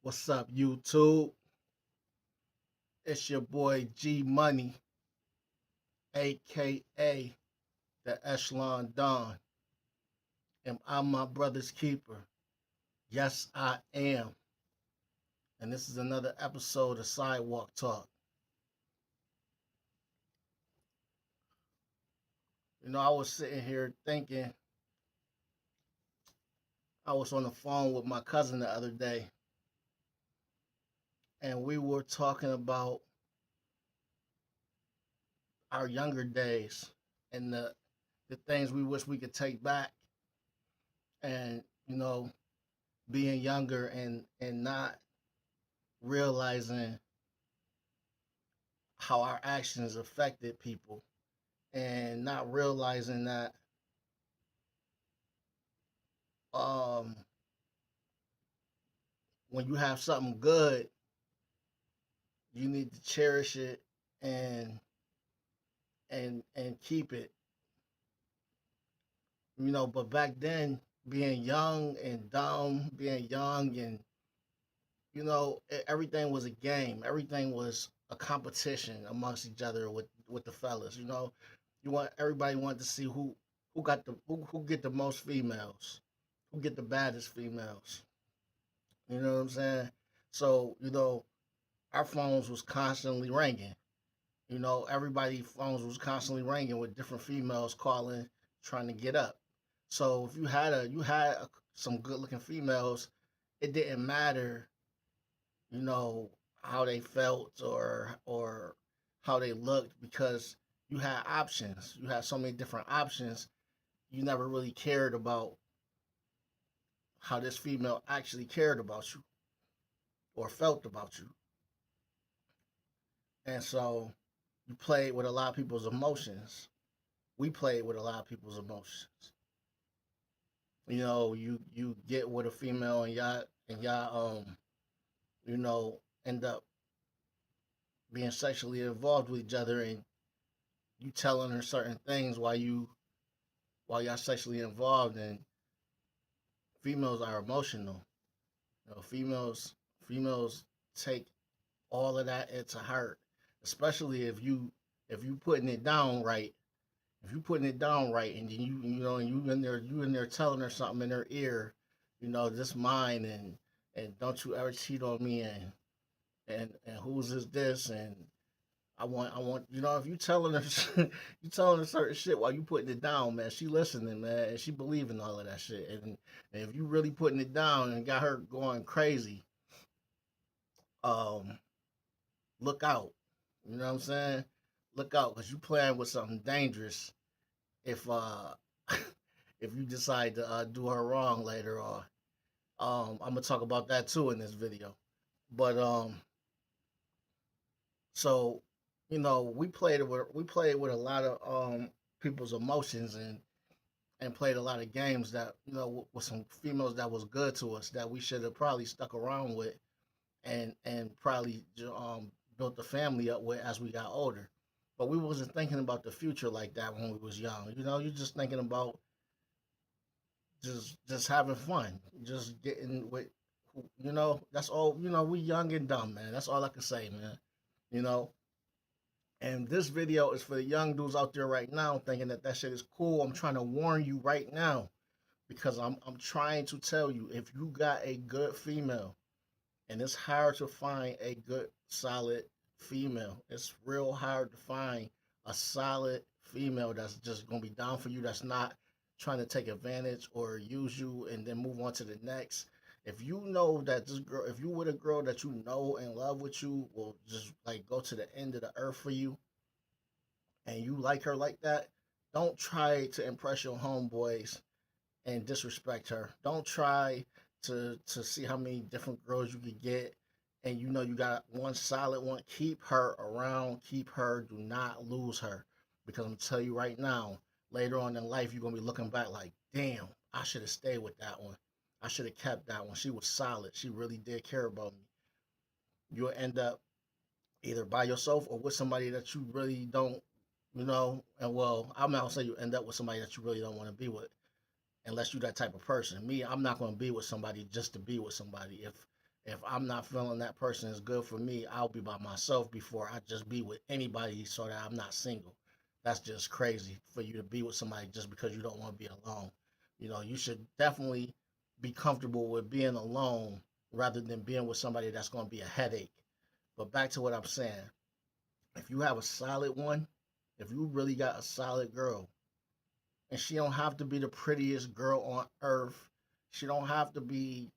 What's up, YouTube? It's your boy G Money, aka the Echelon Don, and I'm my brother's keeper. Yes, I am. And this is another episode of Sidewalk Talk. I was sitting here thinking, I was on the phone with my cousin the other day, and we were talking about our younger days and the things we wish we could take back, and being younger and not realizing how our actions affected people and not realizing that um, when you have something good, you need to cherish it and and keep it. But back then, being young and dumb, being young and everything was a game. Everything was a competition amongst each other with the fellas. Everybody wanted to see who get the most females, who get the baddest females. You know what I'm saying? So our phones was constantly ringing. Everybody phones was constantly ringing with different females calling, trying to get up. So if some good looking females, it didn't matter, you know, how they felt or how they looked because you had options. You had so many different options. You never really cared about how this female actually cared about you or felt about you. And so you played with a lot of people's emotions. We played with a lot of people's emotions. You get with a female and y'all end up being sexually involved with each other, and you telling her certain things while y'all sexually involved, and females are emotional. Females take all of that into heart, especially if you putting it down right. If you putting it down right, and then and you in there telling her something in her ear, this mine, and don't you ever cheat on me, and whose is this, and I want if you telling her you telling her certain shit while you putting it down, man, she listening, man, and she believing all of that shit, and if you really putting it down and got her going crazy, um, look out. You know what I'm saying? Look out, cause you playing with something dangerous if if you decide to do her wrong later on. I'm gonna talk about that too in this video. But so we played with a lot of people's emotions and played a lot of games that with some females that was good to us that we should have probably stuck around with and probably built the family up with as we got older. But we wasn't thinking about the future like that when we was young. You're just thinking about just having fun, just getting with, that's all. We young and dumb, man. That's all I can say, man. You know. And this video is for the young dudes out there right now thinking that that shit is cool. I'm trying to warn you right now because I'm trying to tell you if you got a good female, and it's hard to find a good solid female. It's real hard to find a solid female that's just gonna be down for you. That's not trying to take advantage or use you and then move on to the next. If you know that this girl, if you with a girl that you know and love with you, will just like go to the end of the earth for you, and you like her like that, don't try to impress your homeboys and disrespect her. Don't try to see how many different girls you could get, and you got one solid one. Keep her around. Keep her. Do not lose her, because I'm gonna tell you right now. Later on in life, you're gonna be looking back like, damn, I should have stayed with that one. I should have kept that one. She was solid. She really did care about me. You'll end up either by yourself or with somebody that you really don't, and well, I'm not gonna say you end up with somebody that you really don't want to be with, unless you're that type of person. Me, I'm not going to be with somebody just to be with somebody. If I'm not feeling that person is good for me, I'll be by myself before I just be with anybody so that I'm not single. That's just crazy for you to be with somebody just because you don't want to be alone. You should definitely be comfortable with being alone rather than being with somebody that's going to be a headache. But back to what I'm saying. If you have a solid one, if you really got a solid girl, and she don't have to be the prettiest girl on earth, she don't have to be,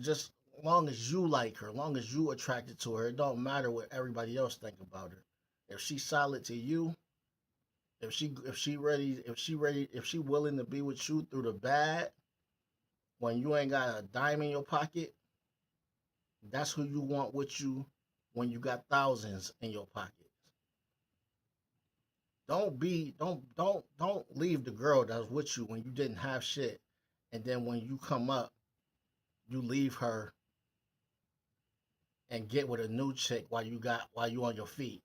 just long as you like her, long as you attracted to her, it don't matter what everybody else think about her. If she's solid to you, if she willing to be with you through the bad, when you ain't got a dime in your pocket, that's who you want with you when you got thousands in your pocket. Don't leave the girl that was with you when you didn't have shit, and then when you come up, you leave her and get with a new chick while you on your feet.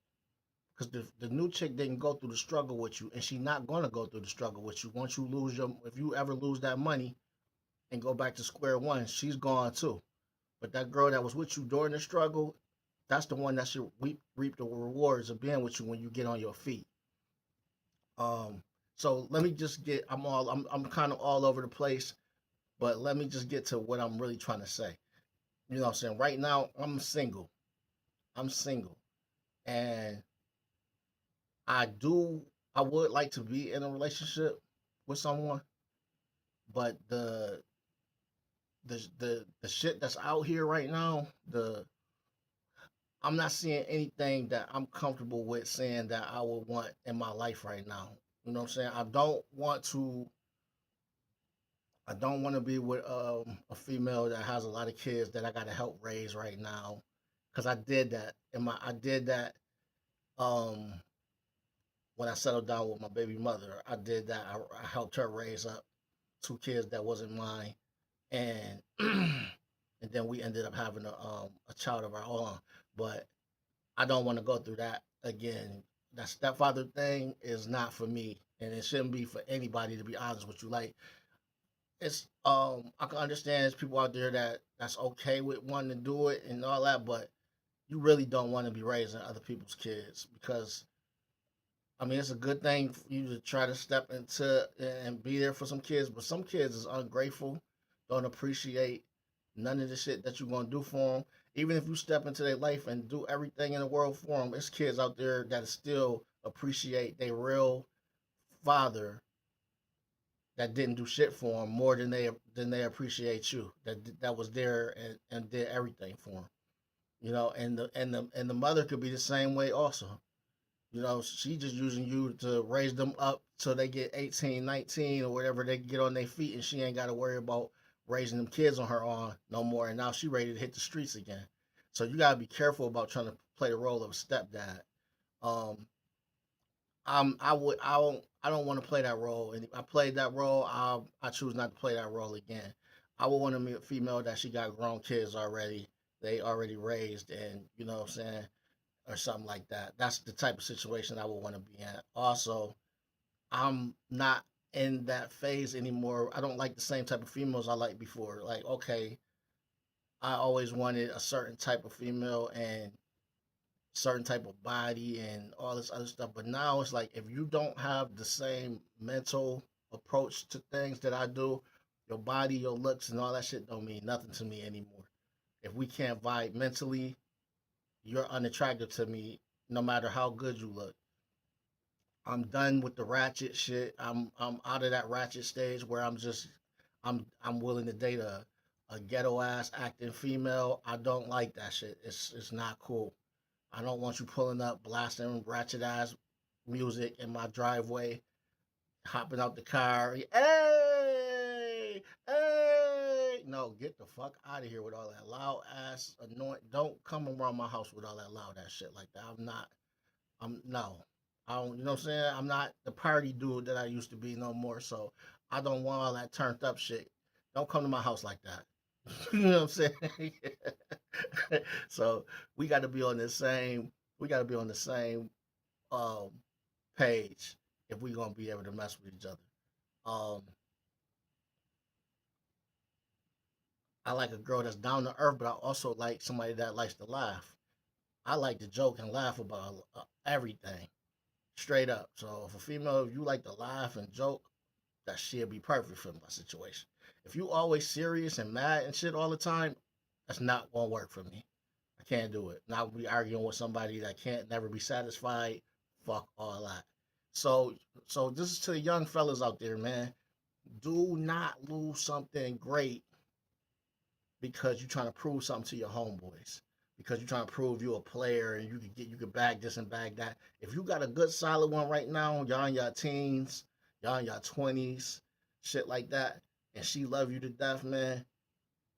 Because the new chick didn't go through the struggle with you, and she not gonna go through the struggle with you. Once you lose if you ever lose that money and go back to square one, she's gone too. But that girl that was with you during the struggle, that's the one that should reap the rewards of being with you when you get on your feet. Um, so let me just get. I'm kind of all over the place, but let me just get to what I'm really trying to say. You know what I'm saying? Right now, I'm single. I'm single, and I do. I would like to be in a relationship with someone, but the shit that's out here right now, I'm not seeing anything that I'm comfortable with saying that I would want in my life right now. You know what I'm saying? I don't want to be with a female that has a lot of kids that I got to help raise right now, because I did that um when I settled down with my baby mother. I did that. I helped her raise up two kids that wasn't mine, and and then we ended up having a child of our own. But I don't want to go through that again. That stepfather thing is not for me, and it shouldn't be for anybody. To be honest with you, like I can understand there's people out there that's okay with wanting to do it and all that, but you really don't want to be raising other people's kids, because I mean, it's a good thing for you to try to step into and be there for some kids, but some kids is ungrateful, don't appreciate none of the shit that you're gonna do for them. Even if you step into their life and do everything in the world for them, it's kids out there that still appreciate their real father that didn't do shit for them more than they appreciate you. That was there and did everything for them. And the mother could be the same way also. She just using you to raise them up so they get 18, 19, or whatever, they get on their feet, and she ain't got to worry about raising them kids on her own no more. And now she ready to hit the streets again. So you gotta be careful about trying to play the role of a stepdad. Um, I don't want to play that role, and if I played that role, I choose not to play that role again. I would want to meet a female that she got grown kids already, they already raised, and you know what I'm saying, or something like that. That's the type of situation I would want to be in. Also, I'm not in that phase anymore. I don't like the same type of females I liked before. Like, okay, I always wanted a certain type of female and certain type of body and all this other stuff. But now it's like, if you don't have the same mental approach to things that I do, your body, your looks, and all that shit don't mean nothing to me anymore. If we can't vibe mentally, you're unattractive to me, no matter how good you look. I'm done with the ratchet shit. I'm out of that ratchet stage where I'm willing to date a ghetto ass acting female. I don't like that shit. It's not cool. I don't want you pulling up, blasting ratchet ass music in my driveway, hopping out the car. Hey, hey! No, get the fuck out of here with all that loud ass annoying. Don't come around my house with all that loud ass shit like that. I'm not. I'm no. I don't. You know what I'm saying? I'm not the party dude that I used to be no more. So I don't want all that turned up shit. Don't come to my house like that. You know what I'm saying? So we got to be on the same. We got to be on the same um, page if we're gonna be able to mess with each other. Um, I like a girl that's down to earth, but I also like somebody that likes to laugh. I like to joke and laugh about everything, straight up. So if a female, if you like to laugh and joke, that she'll be perfect for my situation. If you always serious and mad and shit all the time, that's not gonna work for me. I can't do it. Not be arguing with somebody that can't never be satisfied. Fuck all that. So so this is to the young fellas out there, man. Do not lose something great because you're trying to prove something to your homeboys. Because you're trying to prove you're a player and you can bag this and bag that. If you got a good solid one right now, y'all in your teens, y'all in your 20s, shit like that, and she love you to death, man.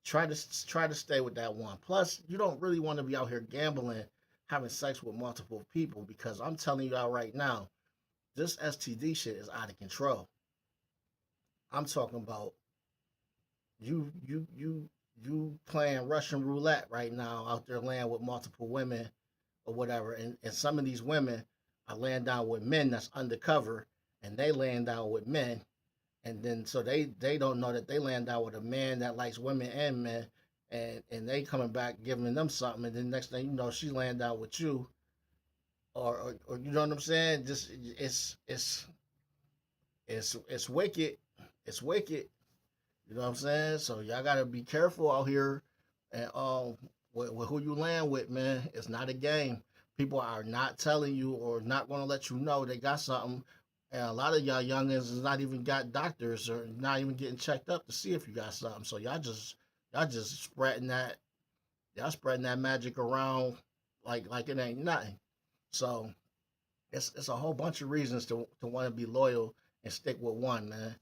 Try to stay with that one. Plus, you don't really want to be out here gambling, having sex with multiple people because I'm telling you out right now, this STD shit is out of control. I'm talking about you playing Russian roulette right now out there laying with multiple women or whatever, and some of these women are laying down with men that's undercover, and they laying down with men, and then so they don't know that they laying down with a man that likes women and men, and they coming back giving them something, and then next thing you know, she laying down with you, or you know what I'm saying? Just it's wicked, it's wicked. You know what I'm saying? So y'all gotta be careful out here, and with who you land with, man. It's not a game. People are not telling you or not gonna let you know they got something. And a lot of y'all youngins is not even got doctors or not even getting checked up to see if you got something. So y'all just spreading that magic around like it ain't nothing. So it's a whole bunch of reasons to want to be loyal and stick with one, man.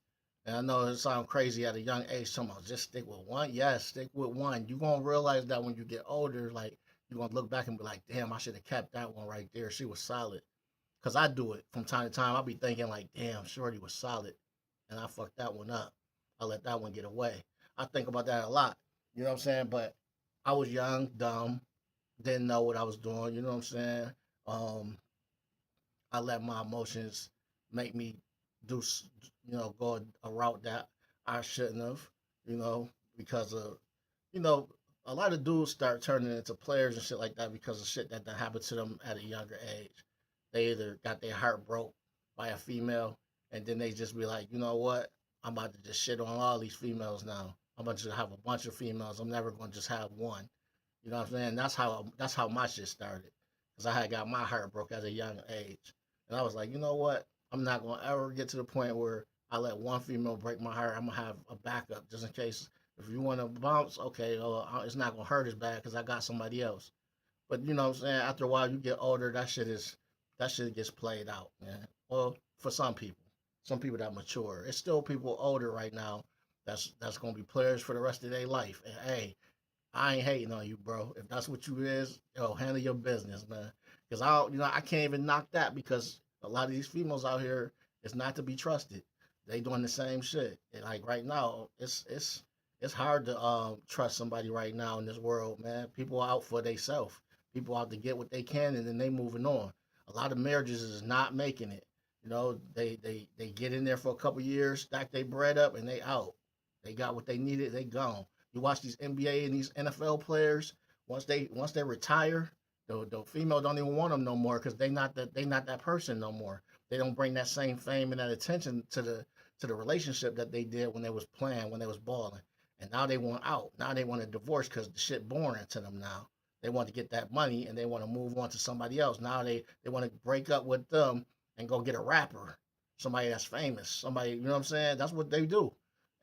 And I know it sounds crazy at a young age, talking about just stick with one. Yes, stick with one. You're gonna realize that when you get older, like you're gonna look back and be like, damn, I should have kept that one right there. She was solid. Cause I do it from time to time. I'll be thinking like, damn, Shorty was solid. And I fucked that one up. I let that one get away. I think about that a lot. You know what I'm saying? But I was young, dumb, didn't know what I was doing, you know what I'm saying? Um, I let my emotions make me do, go a route that I shouldn't have, you know, because of, you know, a lot of dudes start turning into players and shit like that because of shit that happened to them at a younger age. They either got their heart broke by a female, and then they just be like, you know what? I'm about to just shit on all these females now. I'm about to have a bunch of females. I'm never going to just have one. You know what I'm saying? That's how my shit started. Cause I had got my heart broke at a young age, and I was like, you know what? I'm not gonna ever get to the point where I let one female break my heart. I'm gonna have a backup just in case if you want to bounce. Okay, it's not gonna hurt as bad because I got somebody else. But you know what I'm saying? After a while, you get older. That shit gets played out, man. Well, for some people that mature. It's still people older right now that's gonna be players for the rest of their life. And hey, I ain't hating on you, bro. If that's what you is, handle your business, man. Because I can't even knock that because a lot of these females out here is not to be trusted. They doing the same shit. And like right now, it's hard to trust somebody right now in this world, man. People are out for themselves. People out to get what they can, and then they moving on. A lot of marriages is not making it. They get in there for a couple years, stack their bread up, and they out. They got what they needed. They gone. You watch these NBA and these NFL players. Once they retire, the female don't even want them no more because they not that person no more. They don't bring that same fame and that attention to the relationship that they did when they was playing, when they was balling. And now they want out. Now they want a divorce because the shit boring to them now. They want to get that money and they want to move on to somebody else. Now they want to break up with them and go get a rapper, somebody that's famous, somebody, you know what I'm saying? That's what they do.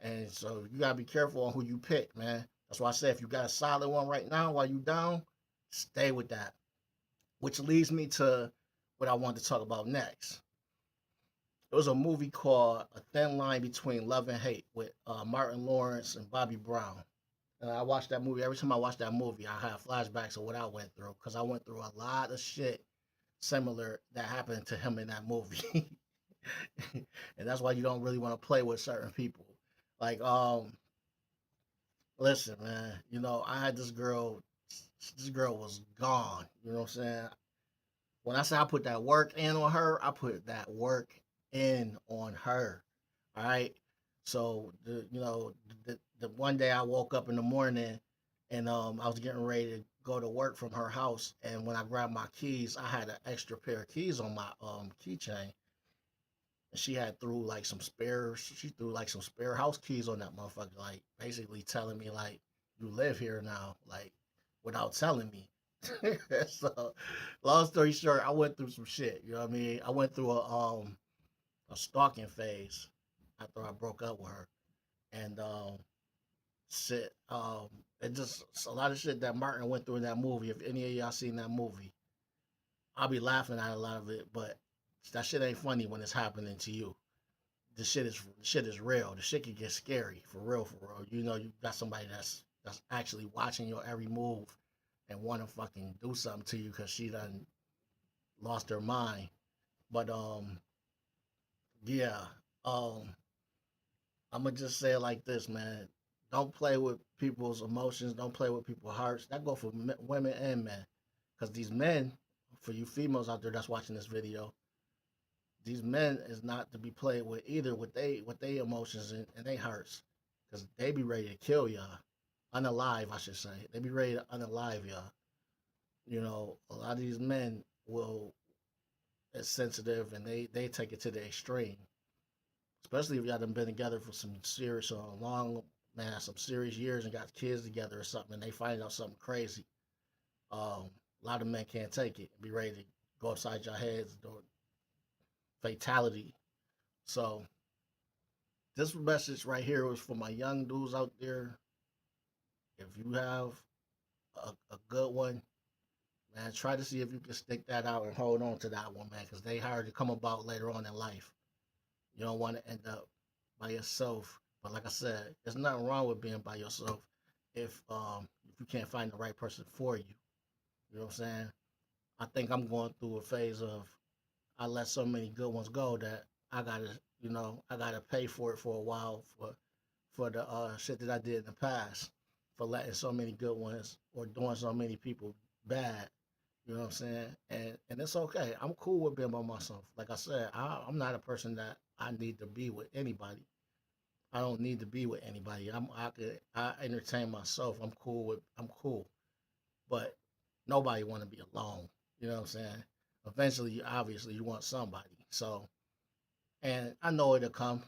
And so you gotta be careful on who you pick, man. That's why I say if you got a solid one right now while you down, stay with that. Which leads me to what I wanted to talk about next. There was a movie called A Thin Line Between Love and Hate with Martin Lawrence and Bobby Brown. And I watched that movie. Every time I watch that movie, I have flashbacks of what I went through because I went through a lot of shit similar that happened to him in that movie. And that's why you don't really want to play with certain people. Like, listen, man, I had this girl was gone. You know what I'm saying? When I say I put that work in on her, I put that work in on her. All right. So the one day I woke up in the morning and I was getting ready to go to work from her house, and when I grabbed my keys, I had an extra pair of keys on my keychain. And she had threw like some spare she threw like some spare house keys on that motherfucker, like basically telling me like you live here now, like without telling me. So long story short, I went through some shit, you know what I mean? I went through a stalking phase after I broke up with her. And shit, it just a lot of shit that Martin went through in that movie. If any of y'all seen that movie, I'll be laughing at a lot of it, but that shit ain't funny when it's happening to you. The shit is real. The shit can get scary for real, for real. You know, you got somebody that's actually watching your every move and want to fucking do something to you because she done lost her mind. But yeah, um, I'm gonna just say it like this, man. Don't play with people's emotions. Don't play with people's hearts. That go for women and men. Because these men, for you females out there that's watching this video, these men is not to be played with either with they emotions and they hearts, because they be ready to kill y'all, unalive I should say. They be ready to unalive y'all. You know, a lot of these men will is sensitive and they take it to the extreme, especially if y'all done been together for some serious long man some serious years and got kids together or something, and they find out something crazy. A lot of men can't take it and be ready to go upside your heads and do fatality. So this message right here was for my young dudes out there. If you have a good one, man, try to see if you can stick that out and hold on to that one, man, because they hard to come about later on in life. You don't want to end up by yourself. But like I said, there's nothing wrong with being by yourself if you can't find the right person for you. You know what I'm saying? I think I'm going through a phase of I let so many good ones go that I gotta pay for it for a while for the shit that I did in the past, for letting so many good ones or doing so many people bad. You know what I'm saying? And it's okay. I'm cool with being by myself. Like I said, I'm not a person that I need to be with anybody. I don't need to be with anybody. I entertain myself. I'm cool. But nobody want to be alone. You know what I'm saying? Eventually, obviously, you want somebody. So, and I know it'll come.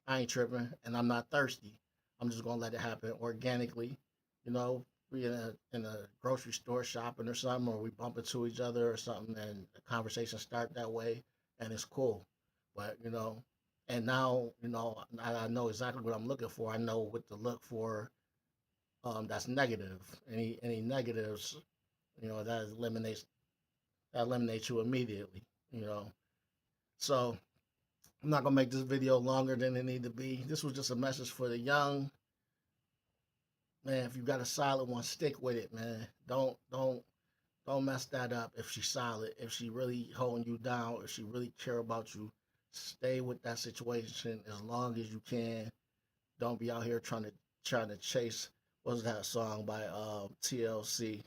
I ain't tripping, and I'm not thirsty. I'm just gonna let it happen organically. You know, we in a grocery store shopping or something, or we bump into each other or something, and the conversation start that way, and it's cool. But and now I know exactly what I'm looking for. I know what to look for. That's negative. Any negatives, that eliminates you immediately. You know, so I'm not gonna make this video longer than it need to be. This was just a message for the young. Man, if you got a solid one, stick with it, man. Don't mess that up. If she's solid, if she really holding you down, if she really care about you, stay with that situation as long as you can. Don't be out here trying to chase. What's that song by TLC?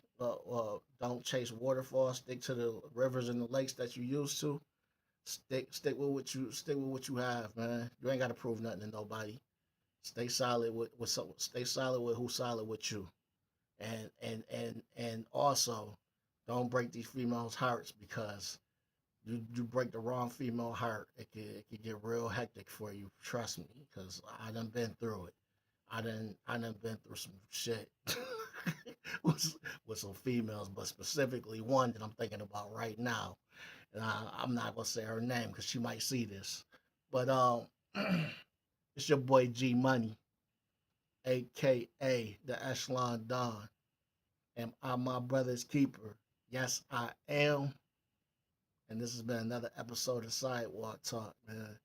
Don't chase waterfalls. Stick to the rivers and the lakes that you used to. Stick with what you have, man. You ain't got to prove nothing to nobody. Stay solid with who's solid with you, and also don't break these females' hearts, because you break the wrong female heart, it could get real hectic for you. Trust me, because I done been through it. I done been through some shit with some females, but specifically one that I'm thinking about right now. And I'm not gonna say her name because she might see this, but it's your boy G Money, aka the Echelon Don, and I'm my brother's keeper. Yes, I am. And this has been another episode of Sidewalk Talk, man.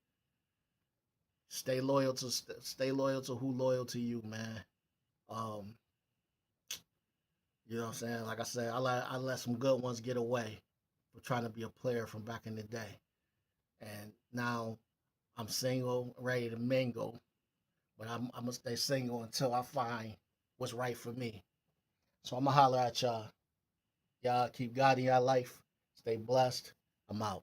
Stay loyal to who loyal to you, man. Um, you know what I'm saying? Like I said, I let some good ones get away for trying to be a player from back in the day. And now I'm single, ready to mingle, but I'm gonna stay single until I find what's right for me. So I'm gonna holler at y'all. Y'all keep God in your life. Stay blessed. I'm out.